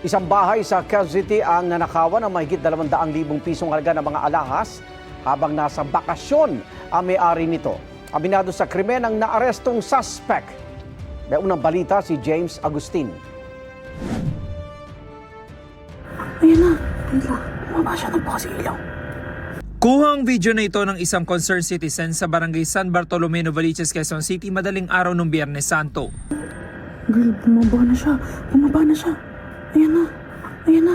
Isang bahay sa Quezon City ang nanakawan ng mahigit 200,000 pisong halaga ng mga alahas habang nasa bakasyon ang may-ari nito. Aminado sa krimen ang naarestong suspect. May unang balita si James Agustin. Ayan na, bumaba siya ng bukas ilaw. Kuha ang video na ito ng isang concerned citizen sa barangay San Bartolome, Novaliches, Quezon City madaling araw ng Biyernes Santo. Girl, bumaba na siya. Ayan na. Ayan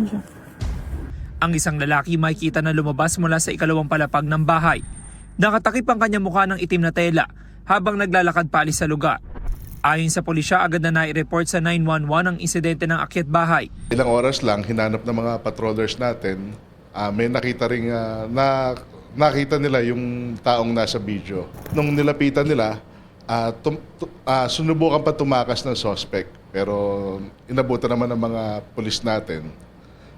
siya. Ang isang lalaki makikita na lumabas mula sa ikalawang palapag ng bahay. Nakatakip ang kanyang mukha ng itim na tela habang naglalakad paalis sa lugar. Ayon sa pulisya, agad na nai-report sa 911 ang insidente ng akyat bahay. Ilang oras lang, hinanap ng mga patrollers natin, may nakita rin nakita nila yung taong nasa video. Nung nilapitan nila, sunubukan pa tumakas ng suspect. Pero inabutan naman ng mga pulis natin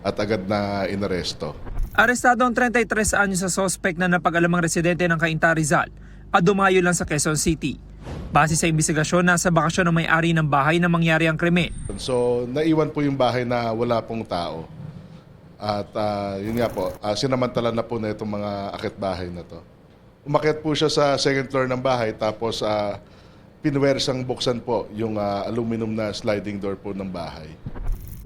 at agad na inaresto. Arestado ang 33 anyos sa suspect na napag-alamang residente ng Cainta, Rizal at dumayo lang sa Quezon City. Base sa imbestigasyon, nasa bakasyon ng may-ari ng bahay na mangyari ang krimen. So naiwan po yung bahay na wala pong tao. At yun nga po, sinamantala na po na itong mga akit bahay na to. Umakyat po siya sa second floor ng bahay tapos pinwersang buksan po yung aluminum na sliding door po ng bahay.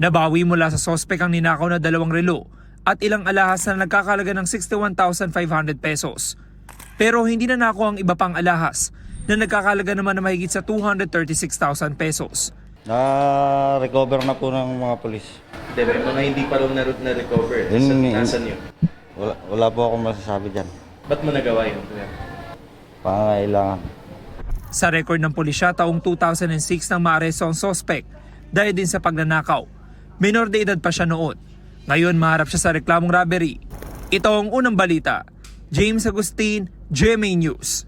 Nabawi mula sa suspect ang ninakaw na 2 relo at ilang alahas na nagkakalaga ng 61,500 pesos. Pero hindi na nako ang iba pang alahas na nagkakalaga naman na mahigit sa 236,000 pesos. Na-recover na po ng mga polis. May mga hindi pa raw na-recover. Nasaan yun? Wala po akong masasabi dyan. Ba't mo nagawa yun? Pangangailangan. Sa record ng pulisya, taong 2006 nang maaresto ang suspect dahil din sa pagnanakaw. Minor de edad pa siya noon. Ngayon maharap siya sa reklamong robbery. Ito ang unang balita. James Agustin, GMA News.